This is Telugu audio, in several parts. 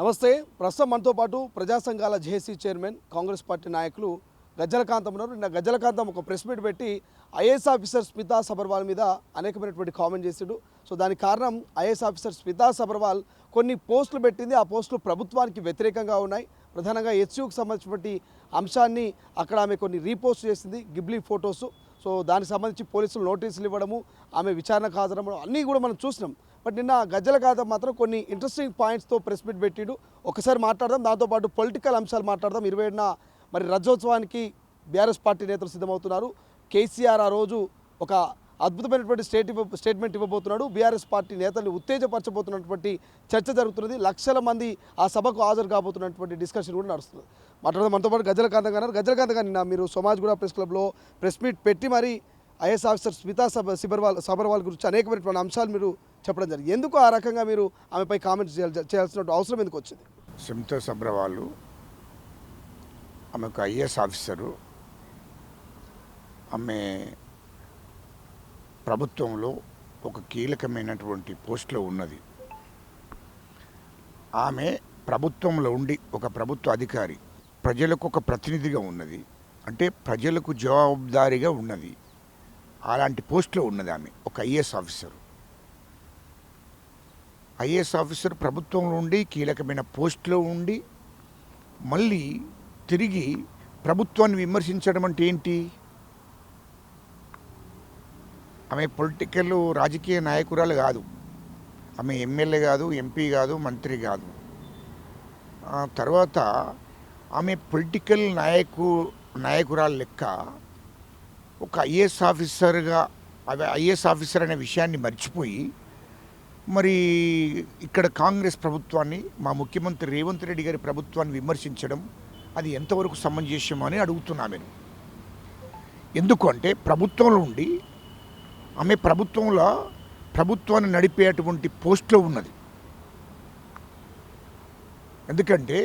నమస్తే. ప్రస్తుతం మనతో పాటు ప్రజా సంఘాల జేఏసీ చైర్మన్ కాంగ్రెస్ పార్టీ నాయకులు గజ్జల కాంతం ఉన్నారు. నిన్న గజ్జల కాంతం ఒక ప్రెస్ మీట్ పెట్టి ఐఏఎస్ ఆఫీసర్ స్మితా సబర్వాల్ మీద అనేకమైనటువంటి కామెంట్ చేసాడు. సో దానికి కారణం ఐఏఎస్ ఆఫీసర్ స్మితా సబర్వాల్ కొన్ని పోస్టులు పెట్టింది. ఆ పోస్టులు ప్రభుత్వానికి వ్యతిరేకంగా ఉన్నాయి. ప్రధానంగా హెచ్యూకి సంబంధించినటువంటి అంశాన్ని అక్కడ ఆమె కొన్ని రీపోస్ట్ చేసింది, గిబ్లీ ఫొటోస్. సో దానికి సంబంధించి పోలీసులు నోటీసులు ఇవ్వడము, ఆమె విచారణకు హాజరవ్వడం అన్నీ కూడా మనం చూసినాం. బట్ నిన్న గజ్జల కాంతం మాత్రం కొన్ని ఇంట్రెస్టింగ్ పాయింట్స్తో ప్రెస్ మీట్ పెట్టిడు. ఒకసారి మాట్లాడదాం, దాంతోపాటు పొలిటికల్ అంశాలు మాట్లాడదాం. 27న మరి రజోత్సవానికి బీఆర్ఎస్ పార్టీ నేతలు సిద్ధమవుతున్నారు. కేసీఆర్ ఆ రోజు ఒక అద్భుతమైనటువంటి స్టేట్మెంట్ ఇవ్వబోతున్నాడు. బీఆర్ఎస్ పార్టీ నేతల్ని ఉత్తేజపరచబోతున్నటువంటి చర్చ జరుగుతున్నది. లక్షల మంది ఆ సభకు హాజరు కాబోతున్నటువంటి డిస్కషన్ కూడా నడుస్తుంది. మాట్లాడదాం. మనతో పాటు గజ్జల కాంతం గారు. గజ్జల కాంతం గారు, నిన్న మీరు సమాజ్గూడ ప్రెస్ క్లబ్లో ప్రెస్ మీట్ పెట్టి మరి ఐఏఎస్ ఆఫీసర్ స్మితా సబర్వాల్ గురించి అనేకమైనటువంటి అంశాలు మీరు చెప్పడం జరిగింది. ఎందుకు ఆ రకంగా మీరు ఆమెపై కామెంట్స్ చేయాల్సిన అవసరం ఎందుకు వచ్చింది? స్మితా సబర్వాల్ ఆమె ఒక ఐఏఎస్ ఆఫీసరు. ఆమె ప్రభుత్వంలో ఒక కీలకమైనటువంటి పోస్టులో ఉన్నది. ఆమె ప్రభుత్వంలో ఉండి ఒక ప్రభుత్వ అధికారి, ప్రజలకు ఒక ప్రతినిధిగా ఉన్నది, అంటే ప్రజలకు జవాబుదారీగా ఉన్నది. అలాంటి పోస్టులో ఉన్నది ఆమె, ఒక ఐఏఎస్ ఆఫీసరు. ఐఏఎస్ ఆఫీసర్ ప్రభుత్వంలో ఉండి కీలకమైన పోస్టులో ఉండి మళ్ళీ తిరిగి ప్రభుత్వాన్ని విమర్శించడం అంటే ఏంటి? ఆమె పొలిటికల్ రాజకీయ నాయకురాలు కాదు, ఆమె ఎమ్మెల్యే కాదు, ఎంపీ కాదు, మంత్రి కాదు. తర్వాత ఆమె పొలిటికల్ నాయకురాలు లెక్క ఒక ఐఏఎస్ ఆఫీసర్గా, ఐఏఎస్ ఆఫీసర్ అనే విషయాన్ని మర్చిపోయి మరి ఇక్కడ కాంగ్రెస్ ప్రభుత్వాన్ని, మా ముఖ్యమంత్రి రేవంత్ రెడ్డి గారి ప్రభుత్వాన్ని విమర్శించడం అది ఎంతవరకు సమంజసం అని అడుగుతున్నా నేను. ఎందుకు అంటే ప్రభుత్వంలో ఉండి ఆమె ప్రభుత్వాన్ని నడిపేటువంటి పోస్టులో ఉన్నది. ఎందుకంటే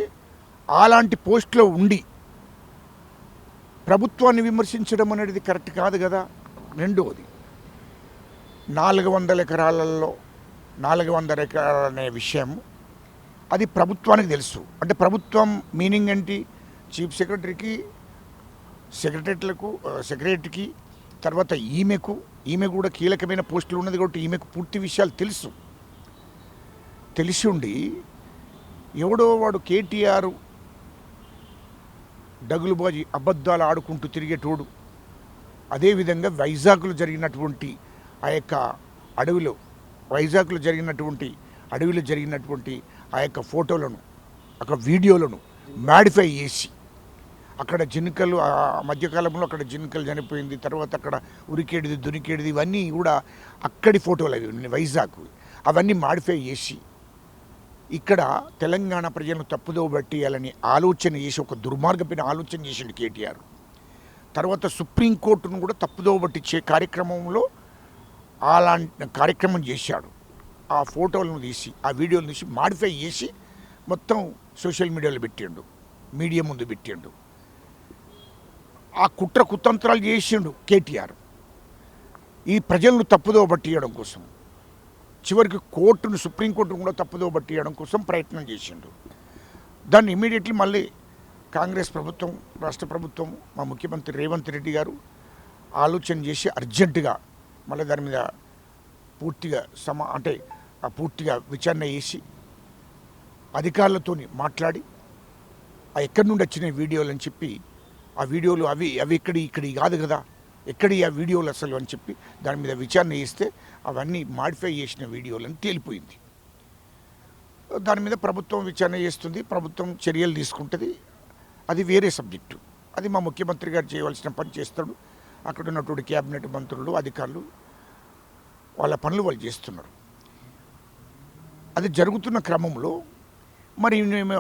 అలాంటి పోస్టులో ఉండి ప్రభుత్వాన్ని విమర్శించడం అనేది కరెక్ట్ కాదు కదా. రెండవది, 400 ఎకరాలలో 400 ఎకరాలు అనే విషయం అది ప్రభుత్వానికి తెలుసు. అంటే ప్రభుత్వం మీనింగ్ ఏంటి? చీఫ్ సెక్రటరీకి, సెక్రటరీకి, తర్వాత ఈమె కూడా కీలకమైన పోస్టులు ఉన్నది కాబట్టి ఈమెకు పూర్తి విషయాలు తెలిసి ఉండి ఎవడో వాడు కేటీఆర్ డగులుబాజీ అబద్ధాలు ఆడుకుంటూ తిరిగేటోడు. అదేవిధంగా వైజాగ్లో జరిగినటువంటి అడవిలో జరిగినటువంటి ఆ యొక్క ఫోటోలను, అక్కడ వీడియోలను మాడిఫై చేసి అక్కడ జింకలు, ఆ మధ్యకాలంలో అక్కడ జింకలు చనిపోయింది, తర్వాత అక్కడ ఉరికేడిది, దునికేడిది, ఇవన్నీ కూడా అక్కడి ఫోటోలు అవి వైజాగ్, అవన్నీ మాడిఫై చేసి ఇక్కడ తెలంగాణ ప్రజలను తప్పుదో పట్టియాలని ఆలోచన చేసి ఒక దుర్మార్గమైన ఆలోచన చేసిండు కేటీఆర్. తర్వాత సుప్రీంకోర్టును కూడా తప్పుదో పట్టించే కార్యక్రమంలో అలాంటి కార్యక్రమం చేశాడు. ఆ ఫోటోలను తీసి, ఆ వీడియోలను తీసి మాడిఫై చేసి మొత్తం సోషల్ మీడియాలో పెట్టిండు, మీడియా ముందు పెట్టిండు. ఆ కుతంత్రాలు చేసిండు కేటీఆర్ ఈ ప్రజలను తప్పుదో పట్టియడం కోసం. చివరికి సుప్రీంకోర్టును కూడా తప్పుదో పట్టియడం కోసం ప్రయత్నం చేసిండు. దాన్ని ఇమీడియట్లీ మళ్ళీ కాంగ్రెస్ ప్రభుత్వం, రాష్ట్ర ప్రభుత్వం, మా ముఖ్యమంత్రి రేవంత్ రెడ్డి గారు ఆలోచన చేసి అర్జెంటుగా మళ్ళీ దాని మీద పూర్తిగా విచారణ చేసి అధికారులతో మాట్లాడి ఎక్కడి నుండి వచ్చిన వీడియోలు అని చెప్పి, ఆ వీడియోలు అవి ఇక్కడి కాదు కదా, ఎక్కడి ఆ వీడియోలు అసలు అని చెప్పి దాని మీద విచారణ చేస్తే అవన్నీ మాడిఫై చేసిన వీడియోలని తేలిపోయింది. దాని మీద ప్రభుత్వం విచారణ చేస్తుంది, ప్రభుత్వం చర్యలు తీసుకుంటుంది. అది వేరే సబ్జెక్టు. అది మా ముఖ్యమంత్రి గారు చేయవలసిన పని చేస్తాడు. అక్కడ ఉన్నటువంటి క్యాబినెట్ మంత్రులు, అధికారులు వాళ్ళ పనులు వాళ్ళు చేస్తున్నారు. అది జరుగుతున్న క్రమంలో మరి మేము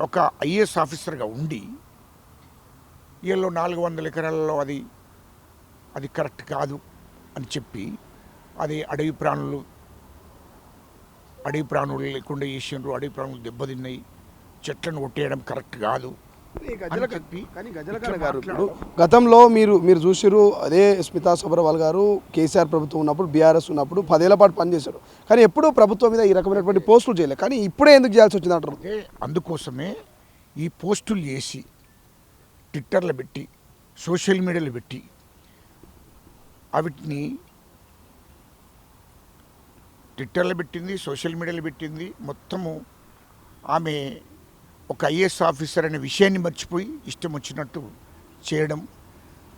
ఒక ఐఏఎస్ ఆఫీసర్గా ఉండి వీళ్ళు 400 ఎకరాలలో అది కరెక్ట్ కాదు అని చెప్పి, అది అడవి ప్రాణులు లేకుండా చేసిండ్రు, అడవి ప్రాణులు దెబ్బతిన్నాయి, చెట్లను కొట్టేయడం కరెక్ట్ కాదు, కానీ గజలకన్న గారు ఇప్పుడు గతంలో మీరు చూసిరు అదే స్మితా సబర్వాల్ గారు కేసీఆర్ ప్రభుత్వం ఉన్నప్పుడు బీఆర్ఎస్ ఉన్నప్పుడు 10 ఏళ్ల పాటు పనిచేశారు కానీ ఎప్పుడూ ప్రభుత్వం మీద ఈ రకమైనటువంటి పోస్టులు చేయలేదు కానీ ఇప్పుడే ఎందుకు చేయాల్సి వచ్చింది అంటారు. అందుకోసమే ఈ పోస్టులు చేసి ట్విట్టర్లో పెట్టి సోషల్ మీడియాలో పెట్టి వాటిని ట్విట్టర్లో పెట్టింది, సోషల్ మీడియాలో పెట్టింది. మొత్తము ఆమె ఒక ఐఏఎస్ ఆఫీసర్ అనే విషయాన్ని మర్చిపోయి ఇష్టం వచ్చినట్టు చేయడం,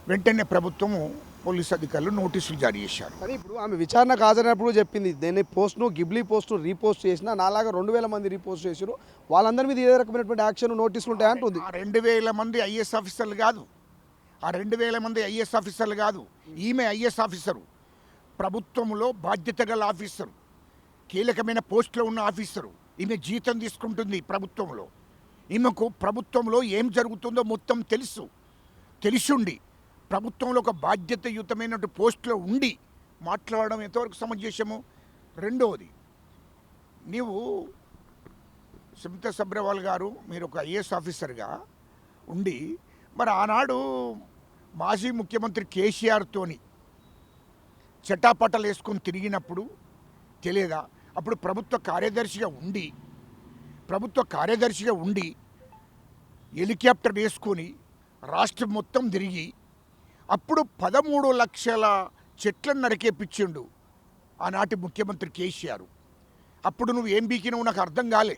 వెంటనే ప్రభుత్వము పోలీస్ అధికారులు నోటీసులు జారీ చేశారు. కానీ ఇప్పుడు ఆమె విచారణకు హాజరైనప్పుడు చెప్పింది నేను పోస్ట్ను గిబ్లీ పోస్టు రీపోస్ట్ చేసిన నాలాగా 2000 మంది రీపోస్ట్ చేశారు, వాళ్ళందరి మీద ఏ రకమైనటువంటి యాక్షన్ నోటీసులు ఉంటాయంటుంది. 2000 మంది ఐఏఎస్ ఆఫీసర్లు కాదు, 2000 మంది ఐఏఎస్ ఆఫీసర్లు కాదు, ఈమె ఐఏఎస్ ఆఫీసరు, ప్రభుత్వంలో బాధ్యత గల ఆఫీసరు, కీలకమైన పోస్టులో ఉన్న ఆఫీసరు. ఈమె జీతం తీసుకుంటుంది ప్రభుత్వంలో. ఈమెకు ప్రభుత్వంలో ఏం జరుగుతుందో మొత్తం తెలిసిండి ప్రభుత్వంలో ఒక బాధ్యతయుతమైన పోస్టులో ఉండి మాట్లాడడం ఎంతవరకు సమంజసము. రెండవది, నీవు స్మితా సబర్వాల్ గారు మీరు ఒక ఐఏఎస్ ఆఫీసర్గా ఉండి మరి ఆనాడు మాజీ ముఖ్యమంత్రి కేసీఆర్తోని చటాపటలు వేసుకొని తిరిగినప్పుడు తెలియదా? అప్పుడు ప్రభుత్వ కార్యదర్శిగా ఉండి హెలికాప్టర్ వేసుకొని రాష్ట్రం మొత్తం తిరిగి అప్పుడు 13 లక్షల చెట్లను నరికేపించిండు ఆనాటి ముఖ్యమంత్రి కేసీఆర్. అప్పుడు నువ్వు ఏం బీకినావు నాకు అర్థం కాలే.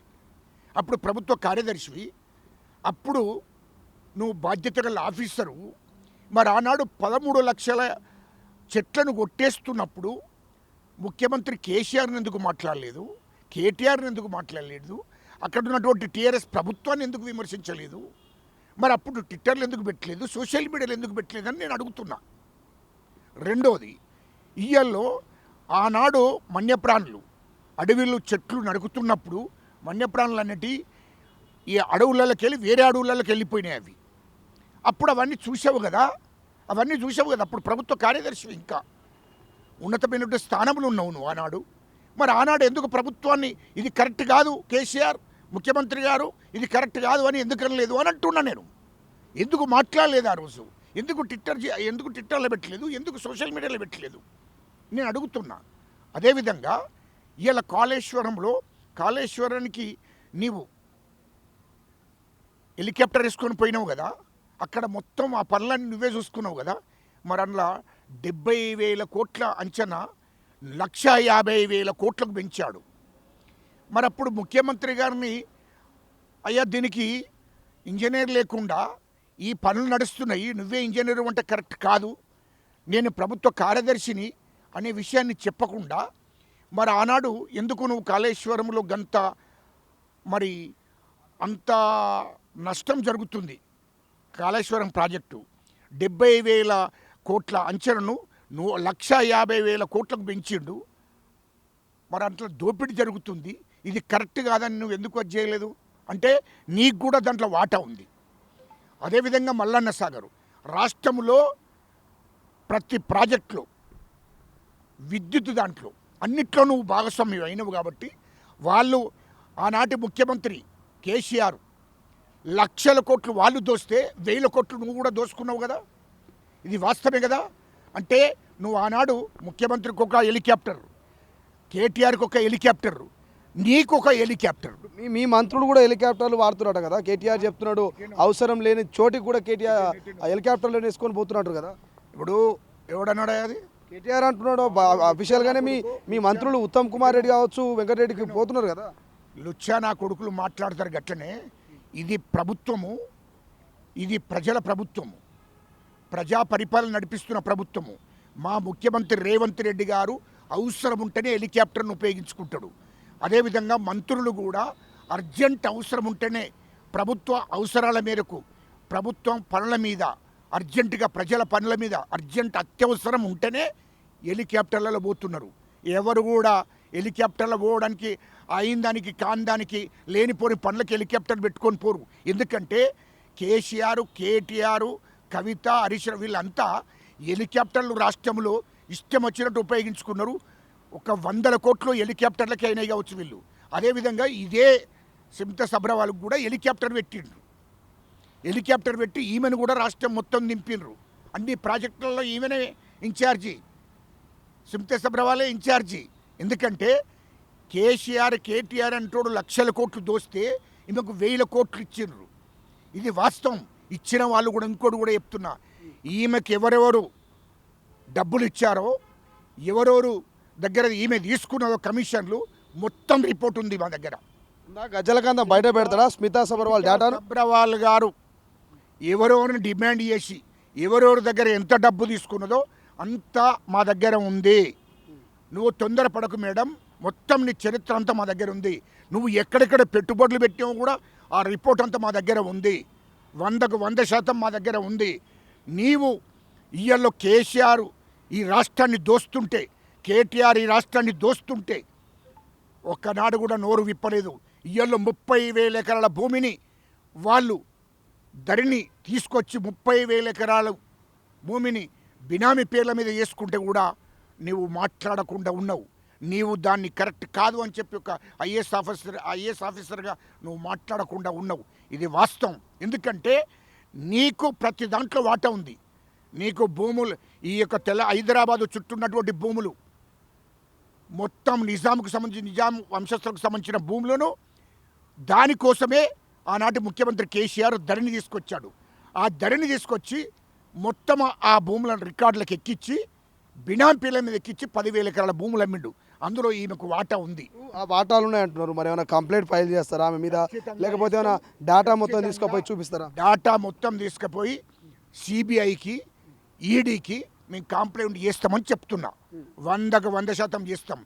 అప్పుడు ప్రభుత్వ కార్యదర్శివి, అప్పుడు నువ్వు బాధ్యత గల ఆఫీసరు. మరి ఆనాడు 13 లక్షల చెట్లను కొట్టేస్తున్నప్పుడు ముఖ్యమంత్రి కేసీఆర్ని ఎందుకు మాట్లాడలేదు, కేటీఆర్ని ఎందుకు మాట్లాడలేదు, అక్కడ ఉన్నటువంటి టీఆర్ఎస్ ప్రభుత్వాన్ని ఎందుకు విమర్శించలేదు, మరి అప్పుడు ట్విట్టర్లు ఎందుకు పెట్టలేదు, సోషల్ మీడియాలో ఎందుకు పెట్టలేదని నేను అడుగుతున్నా. రెండోది, ఇయ్యల్లో ఆనాడు వన్యప్రాణులు అడవిలో చెట్లు నరుకుతున్నప్పుడు వన్యప్రాణులు అన్నటి ఈ అడవులకి వెళ్ళి వేరే అడవులకి వెళ్ళిపోయినాయి అవి. అప్పుడు అవన్నీ చూసావు కదా అప్పుడు ప్రభుత్వ కార్యదర్శి ఇంకా ఉన్నతమైనటువంటి స్థానంలో ఉన్నావు నువ్వు ఆనాడు. మరి ఆనాడు ఎందుకు ప్రభుత్వాన్ని ఇది కరెక్ట్ కాదు కేసీఆర్ ముఖ్యమంత్రి గారు ఇది కరెక్ట్ కాదు అని ఎందుకు అనలేదు అని అంటున్నా నేను. ఎందుకు మాట్లాడలేదు ఆ రోజు, ఎందుకు ట్విట్టర్లో పెట్టలేదు, ఎందుకు సోషల్ మీడియాలో పెట్టలేదు నేను అడుగుతున్నా. అదేవిధంగా ఇవాళ కాళేశ్వరానికి నీవు హెలికాప్టర్ వేసుకొని పోయినావు కదా, అక్కడ మొత్తం ఆ పనులన్నీ నువ్వే చూసుకున్నావు కదా. మరి అందులో 70,000 కోట్ల అంచనా 150,000 కోట్లకు పెంచాడు. మరి అప్పుడు ముఖ్యమంత్రి గారిని అయ్యా దీనికి ఇంజనీర్ లేకుండా ఈ పనులు నడుస్తున్నాయి, నువ్వే ఇంజనీర్ అంటే కరెక్ట్ కాదు, నేను ప్రభుత్వ కార్యదర్శిని అనే విషయాన్ని చెప్పకుండా మరి ఆనాడు ఎందుకు నువ్వు కాళేశ్వరంలో మరి అంత నష్టం జరుగుతుంది కాళేశ్వరం ప్రాజెక్టు 70,000 కోట్ల అంచనను 150,000 కోట్లకు పెంచిండు. మరి అంట్లో దోపిడీ జరుగుతుంది, ఇది కరెక్ట్ కాదని నువ్వు ఎందుకు అది చేయలేదు అంటే నీకు కూడా దాంట్లో వాటా ఉంది. అదేవిధంగా మల్లన్న సాగరు రాష్ట్రంలో ప్రతి ప్రాజెక్టులో విద్యుత్ దాంట్లో అన్నిట్లో నువ్వు భాగస్వామ్యం అయినవు కాబట్టి వాళ్ళు ఆనాటి ముఖ్యమంత్రి కేసీఆర్ 1,00,000 కోట్లు వాళ్ళు దోస్తే 1,000 కోట్లు నువ్వు కూడా దోసుకున్నావు కదా, ఇది వాస్తవమే కదా. అంటే నువ్వు ఆనాడు ముఖ్యమంత్రికి ఒక హెలికాప్టర్, కేటీఆర్కి ఒక హెలికాప్టర్, నీకు ఒక హెలికాప్టర్. మీ మంత్రులు కూడా హెలికాప్టర్లు వాడుతున్నాడు కదా, కేటీఆర్ చెప్తున్నాడు అవసరం లేని చోటికి కూడా కేటీఆర్ హెలికాప్టర్లో వేసుకొని పోతున్నట్టు కదా. ఇప్పుడు ఎవడన్నాడా అది? కేటీఆర్ అంటున్నాడు అఫీషియల్గానే. మీ మంత్రులు ఉత్తమ్ కుమార్ రెడ్డి కావచ్చు, వెంకటరెడ్డికి పోతున్నారు కదా. లుచ్చా నా కొడుకులు మాట్లాడతారు గట్లనే. ఇది ప్రభుత్వము, ఇది ప్రజల ప్రభుత్వము, ప్రజా పరిపాలన నడిపిస్తున్న ప్రభుత్వము. మా ముఖ్యమంత్రి రేవంత్ రెడ్డి గారు అవసరం ఉంటేనే హెలికాప్టర్ను ఉపయోగించుకుంటాడు. అదేవిధంగా మంత్రులు కూడా అర్జెంట్ అవసరం ఉంటేనే ప్రభుత్వ అవసరాల మేరకు ప్రభుత్వం పనుల మీద అర్జెంటుగా ప్రజల పనుల మీద అర్జెంట్ అత్యవసరం ఉంటేనే హెలికాప్టర్లలో పోతున్నారు. ఎవరు కూడా హెలికాప్టర్లో పోవడానికి అయిందానికి కాందానికి లేనిపోని పనులకి హెలికాప్టర్ పెట్టుకొని పోరు. ఎందుకంటే కేసీఆర్, కేటీఆర్, కవిత, హరీష్ వీళ్ళంతా హెలికాప్టర్లు రాష్ట్రంలో ఇష్టం వచ్చినట్టు ఉపయోగించుకున్నారు. ఒక 100 కోట్లు హెలికాప్టర్లకి అయినాయి కావచ్చు వీళ్ళు. అదేవిధంగా ఇదే స్మితా సబర్వాల్కి కూడా హెలికాప్టర్ పెట్టిండ్రు. హెలికాప్టర్ పెట్టి ఈమెను కూడా రాష్ట్రం మొత్తం నింపినరు. అన్ని ప్రాజెక్టులలో ఈమెనే ఇన్ఛార్జి, స్మితా సబర్వాలే ఇన్ఛార్జి. ఎందుకంటే కేసీఆర్ కేటీఆర్ అంటోడు లక్షల కోట్లు దోస్తే ఈమెకు 1000 కోట్లు ఇచ్చిండ్రు. ఇది వాస్తవం. ఇచ్చిన వాళ్ళు కూడా ఇంకోటి కూడా చెప్తున్నా, ఈమెకి ఎవరెవరు డబ్బులు ఇచ్చారో, ఎవరెవరు దగ్గర ఈమె తీసుకున్నదో కమిషన్లు మొత్తం రిపోర్ట్ ఉంది మా దగ్గర. గజ్జలకాంతం బయట పెడతారా స్మితా సబర్వాల్ డేటాను? సబర్వాల్ గారు ఎవరెవరిని డిమాండ్ చేసి ఎవరెవరి దగ్గర ఎంత డబ్బు తీసుకున్నదో అంతా మా దగ్గర ఉంది. నువ్వు తొందరపడకు మేడం, మొత్తం నీ చరిత్ర అంతా మా దగ్గర ఉంది. నువ్వు ఎక్కడెక్కడ పెట్టుబడులు పెట్టావో కూడా ఆ రిపోర్ట్ అంతా మా దగ్గర ఉంది. 100కు 100% మా దగ్గర ఉంది. నీవు ఇయ్యల్లో కేసీఆర్ ఈ రాష్ట్రాన్ని దోస్తుంటే, కేటీఆర్ ఈ రాష్ట్రాన్ని దోస్తుంటే ఒక్కనాడు కూడా నోరు విప్పలేదు. ఇయ్యల్లో 30,000 ఎకరాల భూమిని వాళ్ళు ధరణి తీసుకొచ్చి 30,000 ఎకరాల భూమిని బినామీ పేర్ల మీద వేసుకుంటే కూడా నీవు మాట్లాడకుండా ఉన్నావు. నీవు దాన్ని కరెక్ట్ కాదు అని చెప్పి ఒక ఐఏఎస్ ఆఫీసర్గా నువ్వు మాట్లాడకుండా ఉన్నావు. ఇది వాస్తవం. ఎందుకంటే నీకు ప్రతి దాంట్లో వాటా ఉంది. నీకు భూములు ఈ యొక్క హైదరాబాదు చుట్టూన్నటువంటి భూములు మొత్తం నిజాంకు సంబంధించి నిజాం వంశస్థులకు సంబంధించిన భూములను దానికోసమే ఆనాటి ముఖ్యమంత్రి కేసీఆర్ ధరణి తీసుకొచ్చాడు. ఆ ధరణి తీసుకొచ్చి మొత్తం ఆ భూములను రికార్డులకు ఎక్కించి బినాంపీల మీద ఎక్కించి 10,000 ఎకరాల భూములు అమ్మిండు. అందులో ఈమెకు వాటా ఉంది. ఆ వాటాలు ఉన్నాయంటున్నారు. మరి ఏమైనా కంప్లైంట్ ఫైల్ చేస్తారా ఆమె మీద, లేకపోతే ఏమైనా డేటా మొత్తం తీసుకుపోయి చూపిస్తారా? డేటా మొత్తం తీసుకుపోయి సిబిఐకి, ఈడీకి మేము కంప్లైంట్ చేస్తామని చెప్తున్నా. 100కు 100% చేస్తాం.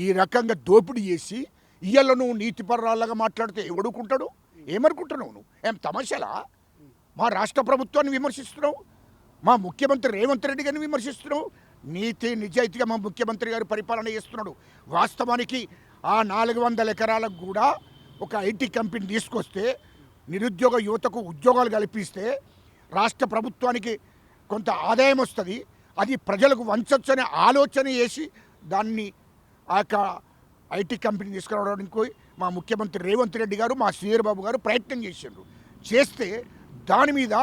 ఈ రకంగా దోపిడీ చేసి ఇయ్యలో నువ్వు నీతిపరాలాగా మాట్లాడితే ఎవడుకుంటాడు? ఏమనుకుంటున్నావు నువ్వు? ఏం తమాషాలా? మా రాష్ట్ర ప్రభుత్వాన్ని విమర్శిస్తున్నావు, మా ముఖ్యమంత్రి రేవంత్ రెడ్డి గారిని విమర్శిస్తున్నావు. నీతి నిజాయితీగా మా ముఖ్యమంత్రి గారు పరిపాలన చేస్తున్నాడు. వాస్తవానికి ఆ 400 ఎకరాలకు కూడా ఒక ఐటీ కంపెనీ తీసుకొస్తే నిరుద్యోగ యువతకు ఉద్యోగాలు కల్పిస్తే రాష్ట్ర ప్రభుత్వానికి కొంత ఆదాయం వస్తుంది. అది ప్రజలకు వంచొచ్చనే ఆలోచన చేసి దాన్ని ఆ యొక్క ఐటీ కంపెనీ తీసుకురావడానికి మా ముఖ్యమంత్రి రేవంత్ రెడ్డి గారు, మా శ్రీధర్ బాబు గారు ప్రయత్నం చేశారు. చేస్తే దాని మీద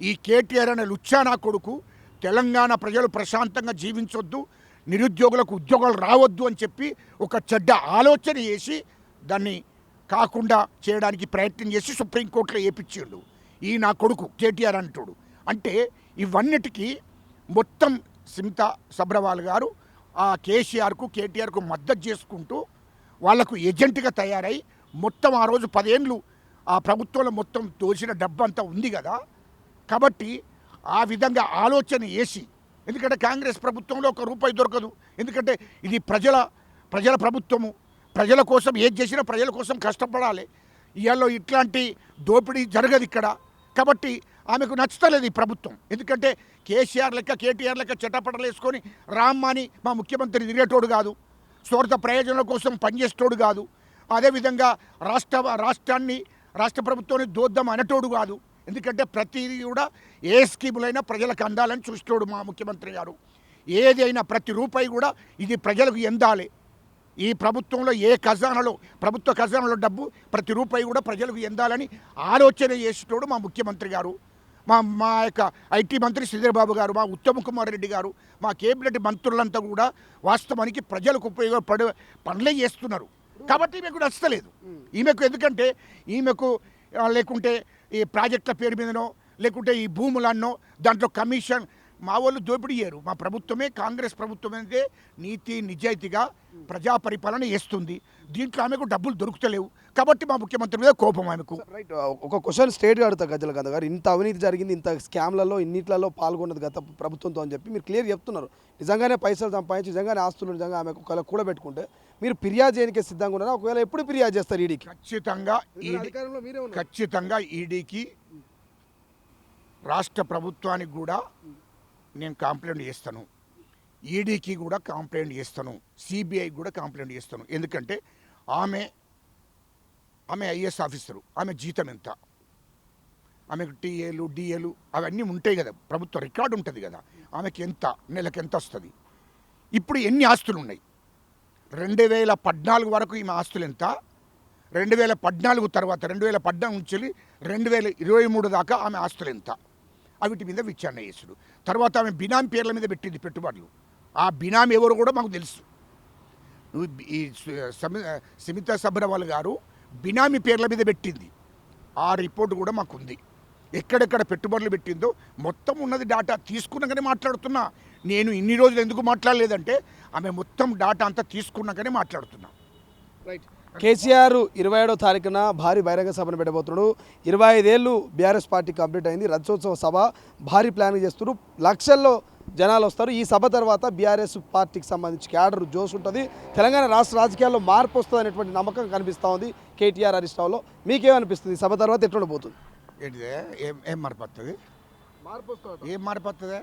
ఈ కేటీఆర్ అనే లుచ్చానా కొడుకు తెలంగాణ ప్రజలు ప్రశాంతంగా జీవించొద్దు, నిరుద్యోగులకు ఉద్యోగాలు రావద్దు అని చెప్పి ఒక చెడ్డ ఆలోచన చేసి దాన్ని కాకుండా చేయడానికి ప్రయత్నం చేసి సుప్రీంకోర్టులో వేయించాడు ఈ నా కొడుకు కేటీఆర్ అంటాడు. అంటే ఇవన్నిటికీ మొత్తం స్మితా సబర్వాల్ గారు ఆ కేసీఆర్కు కేటీఆర్కు మద్దతు చేసుకుంటూ వాళ్లకు ఏజెంట్గా తయారై మొత్తం ఆ రోజు 10 ఏళ్ళు ఆ ప్రభుత్వంలో మొత్తం దోచిన డబ్బు అంతా ఉంది కదా. కాబట్టి ఆ విధంగా ఆలోచన చేసి, ఎందుకంటే కాంగ్రెస్ ప్రభుత్వంలో ₹1 దొరకదు. ఎందుకంటే ఇది ప్రజల ప్రభుత్వము. ప్రజల కోసం ఏది చేసినా ప్రజల కోసం కష్టపడాలి. ఇవాళ ఇట్లాంటి దోపిడీ జరగదు ఇక్కడ. కాబట్టి ఆమెకు నచ్చుతలేదు ఈ ప్రభుత్వం. ఎందుకంటే కేసీఆర్ లెక్క కేటీఆర్ లెక్క చెట్టపట్టలు వేసుకొని రామ్మాని మా ముఖ్యమంత్రి తిరిగేటోడు కాదు, స్వార్థ ప్రయోజనాల కోసం పనిచేసేటోడు కాదు, అదేవిధంగా రాష్ట్ర ప్రభుత్వాన్ని దోద్దాం అనేటోడు కాదు. ఎందుకంటే ప్రతిదీ కూడా ఏ స్కీములైనా ప్రజలకు అందాలని చూసేటోడు మా ముఖ్యమంత్రి గారు. ఏది అయినా ప్రతి రూపాయి కూడా ఇది ప్రజలకు ఎందాలి. ఈ ప్రభుత్వంలో ప్రభుత్వ ఖజానాలో డబ్బు ప్రతి రూపాయి కూడా ప్రజలకు ఎందాలని ఆలోచన చేసేటోడు మా ముఖ్యమంత్రి గారు. మా యొక్క ఐటీ మంత్రి శ్రీధర్ బాబు గారు, మా ఉత్తమ్ కుమార్ రెడ్డి గారు, మా కేబినెట్ మంత్రులంతా కూడా వాస్తవానికి ప్రజలకు ఉపయోగపడే పనులే చేస్తున్నారు. కాబట్టి ఈమెకు నచ్చలేదు. ఈమెకు ఎందుకంటే ఈమెకు లేకుంటే ఈ ప్రాజెక్టుల పేరు మీదనో లేకుంటే ఈ భూములన్నో దాంట్లో కమిషన్ మా వాళ్ళు దోపిడీ చేయరు. మా ప్రభుత్వమే, కాంగ్రెస్ ప్రభుత్వం అయితే నీతి నిజాయితీగా ప్రజా పరిపాలన చేస్తుంది. దీంట్లో ఆమెకు డబ్బులు దొరుకుతలేవు. కాబట్టి మా ముఖ్యమంత్రి మీద కోపం ఆమెకు. రైట్. ఒక క్వశ్చన్ స్ట్రేట్గా అడుగుతా గజ్జలకాంత గారు, ఇంత అవినీతి జరిగింది, ఇంత స్కామ్లలో ఇన్నిట్లలో పాల్గొన్నది గత ప్రభుత్వంతో అని చెప్పి మీరు క్లియర్ చెప్తున్నారు. నిజంగానే పైసలు సంపాదించి నిజంగానే ఆస్తులు నిజంగా ఆమెకు ఒకవేళ కూడబెట్టుకుంటే మీరు ఫిర్యాదు చేయడానికి సిద్ధంగా ఉన్నారా? ఒకవేళ ఎప్పుడు ఫిర్యాదు చేస్తారు ఈడీకి? ఖచ్చితంగా ఈడీకి, రాష్ట్ర ప్రభుత్వానికి కూడా నేను కంప్లైంట్ చేస్తాను. ఈడీకి కూడా కంప్లైంట్ చేస్తాను, సిబిఐకి కూడా కంప్లైంట్ చేస్తాను. ఎందుకంటే ఆమె ఐఏఎస్ ఆఫీసరు, ఆమె జీతం ఎంత, ఆమెకు టీఏలు డిఏలు అవన్నీ ఉంటాయి కదా, ప్రభుత్వ రికార్డు ఉంటుంది కదా, ఆమెకి ఎంత నెలకు ఎంత వస్తుంది. ఇప్పుడు ఎన్ని ఆస్తులు ఉన్నాయి? 2014 వరకు ఈమె ఆస్తులు ఎంత, 2014 తర్వాత 2014 నుంచి 2023 దాకా ఆమె ఆస్తులు ఎంత అవిటి మీద విచారణ చేసుడు. తర్వాత ఆమె బినామీ పేర్ల మీద పెట్టింది పెట్టుబడులు. ఆ బినామీ ఎవరు కూడా మాకు తెలుసు. ఈ స్మితా సబర్వాల్ గారు బినామీ పేర్ల మీద పెట్టింది. ఆ రిపోర్ట్ కూడా మాకుంది. ఎక్కడెక్కడ పెట్టుబడులు పెట్టిందో మొత్తం ఉన్నది డాటా తీసుకున్నాకనే మాట్లాడుతున్నా. నేను ఇన్ని రోజులు ఎందుకు మాట్లాడలేదంటే ఆమె మొత్తం డాటా అంతా తీసుకున్నాకనే మాట్లాడుతున్నా. రైట్. కేసీఆర్ 27వ తారీఖున భారీ బహిరంగ సభను పెట్టబోతున్నాడు. 25 ఏళ్ళు బీఆర్ఎస్ పార్టీ కంప్లీట్ అయింది. రథోత్సవ సభ భారీ ప్లానింగ్ చేస్తున్నారు. లక్షల్లో జనాలు వస్తారు. ఈ సభ తర్వాత బీఆర్ఎస్ పార్టీకి సంబంధించి క్యాడర్ జోష్ ఉంటుంది. తెలంగాణ రాష్ట్ర రాజకీయాల్లో మార్పు వస్తుంది అనేటువంటి నమ్మకం కనిపిస్తూ ఉంది కేటీఆర్ హరీష్ రావులో. మీకేమనిపిస్తుంది? సభ తర్వాత ఎట్లా పోతుంది? ఏంటిదే ఏం మార్పు వస్తుంది? మార్పు వస్తుంది. ఏం మార్పు వస్తుందా?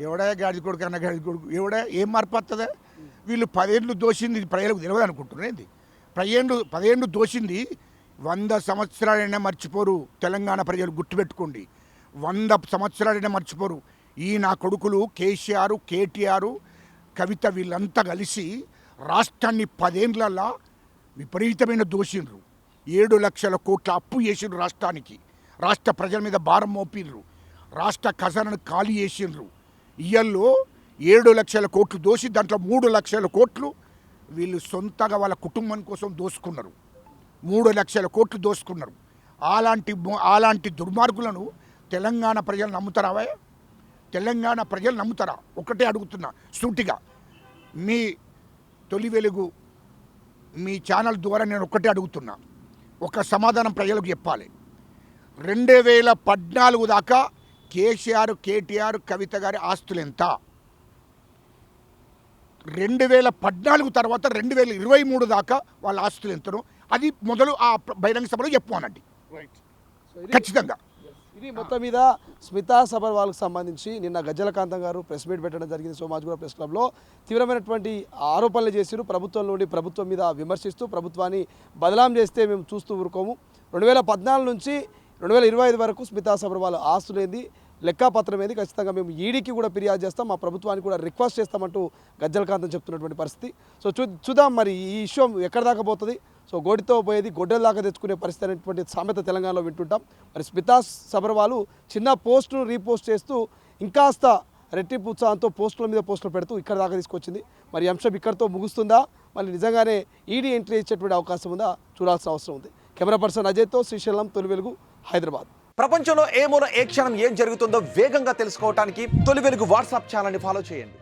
ఎవడే గాడి కొడుకు అన్న గాడి కొడుకు ఎవడే ఏం మార్పు వస్తుందా? వీళ్ళు 10 ఏళ్ళు దోషింది ప్రజలకు తెలియదు అనుకుంటున్నారేంది? 10 ఏళ్ళు దోషింది 100 సంవత్సరాలైనా మర్చిపోరు. తెలంగాణ ప్రజలు గుర్తుపెట్టుకోండి, 100 సంవత్సరాలైనా మర్చిపోరు. ఈ నా కొడుకులు కేసీఆర్, కేటీఆర్, కవిత వీళ్ళంతా కలిసి రాష్ట్రాన్ని 10 ఏళ్ళల్లో విపరీతమైన దోషిండ్రు. 7 లక్షల కోట్ల అప్పు చేసిండ్రు రాష్ట్రానికి. రాష్ట్ర ప్రజల మీద భారం మోపిండ్రు. రాష్ట్ర ఖజానాను ఖాళీ చేసిండ్రు. ఇయ్యల్లో 7 లక్షల కోట్లు దోసి దాంట్లో 3 లక్షల కోట్లు వీళ్ళు సొంతగా వాళ్ళ కుటుంబం కోసం దోసుకున్నారు. 3 లక్షల కోట్లు దోసుకున్నారు. అలాంటి దుర్మార్గులను తెలంగాణ ప్రజలు నమ్ముతారా? తెలంగాణ ప్రజలు నమ్ముతారా? ఒకటే అడుగుతున్నా సూటిగా. మీ తొలి వెలుగు మీ ఛానల్ ద్వారా నేను ఒకటే అడుగుతున్నా, ఒక సమాధానం ప్రజలకు చెప్పాలి. 2014 దాకా కేసీఆర్, కేటీఆర్, కవిత గారి ఆస్తులు ఎంత? 2014 తర్వాత 2023 దాకా వాళ్ళ ఆస్తులు ఎంతనో అది మొదలు ఆ బహిరంగ సభలో చెప్పానండి. ఖచ్చితంగా ఇది మొత్తం మీద స్మితా సబర్వాల్కి సంబంధించి నిన్న గజ్జలకాంతం గారు ప్రెస్ మీట్ పెట్టడం జరిగింది సోమాజిగూడ ప్రెస్ క్లబ్లో. తీవ్రమైనటువంటి ఆరోపణలు చేసిరు. ప్రభుత్వం నుండి ప్రభుత్వం మీద విమర్శిస్తూ ప్రభుత్వాన్ని బదలాం చేస్తే మేము చూస్తూ ఊరుకోము. 2014 నుంచి 2025 వరకు స్మితా సబర్వాల్ ఆస్తులేంది, లెక్కాపత్రం ఏంది, ఖచ్చితంగా మేము ఈడీకి కూడా ఫిర్యాదు చేస్తాం, మా ప్రభుత్వానికి కూడా రిక్వెస్ట్ చేస్తామంటూ గజ్జలకాంతం చెప్తున్నటువంటి పరిస్థితి. సో చూద్దాం మరి ఈ ఇష్యూ ఎక్కడ దాకా పోతుంది. సో గోడితో పోయేది గొడ్డల దాకా తెచ్చుకునే పరిస్థితి అనేటువంటి సామెత తెలంగాణలో వింటుంటాం. మరి స్మితా సబర్వాల్ చిన్న పోస్టును రీపోస్ట్ చేస్తూ ఇంకాస్త రెట్టింపు ఉత్సాహంతో పోస్టుల మీద పోస్టులు పెడుతూ ఇక్కడ దాకా తీసుకొచ్చింది. మరి ఈ అంశం ఇక్కడితో ముగుస్తుందా, మళ్ళీ నిజంగానే ఈడీ ఎంట్రీ ఇచ్చేటువంటి అవకాశం ఉందా చూడాల్సిన అవసరం ఉంది. కెమెరా పర్సన్ అజయ్తో శ్రీశైలం, తొలి వెలుగు, హైదరాబాద్. ప్రపంచంలో ఏ మూల ఏ క్షణం ఏం జరుగుతుందో వేగంగా తెలుసుకోవడానికి తొలి వెలుగు వాట్సాప్ ఛానల్ని ఫాలో చేయండి.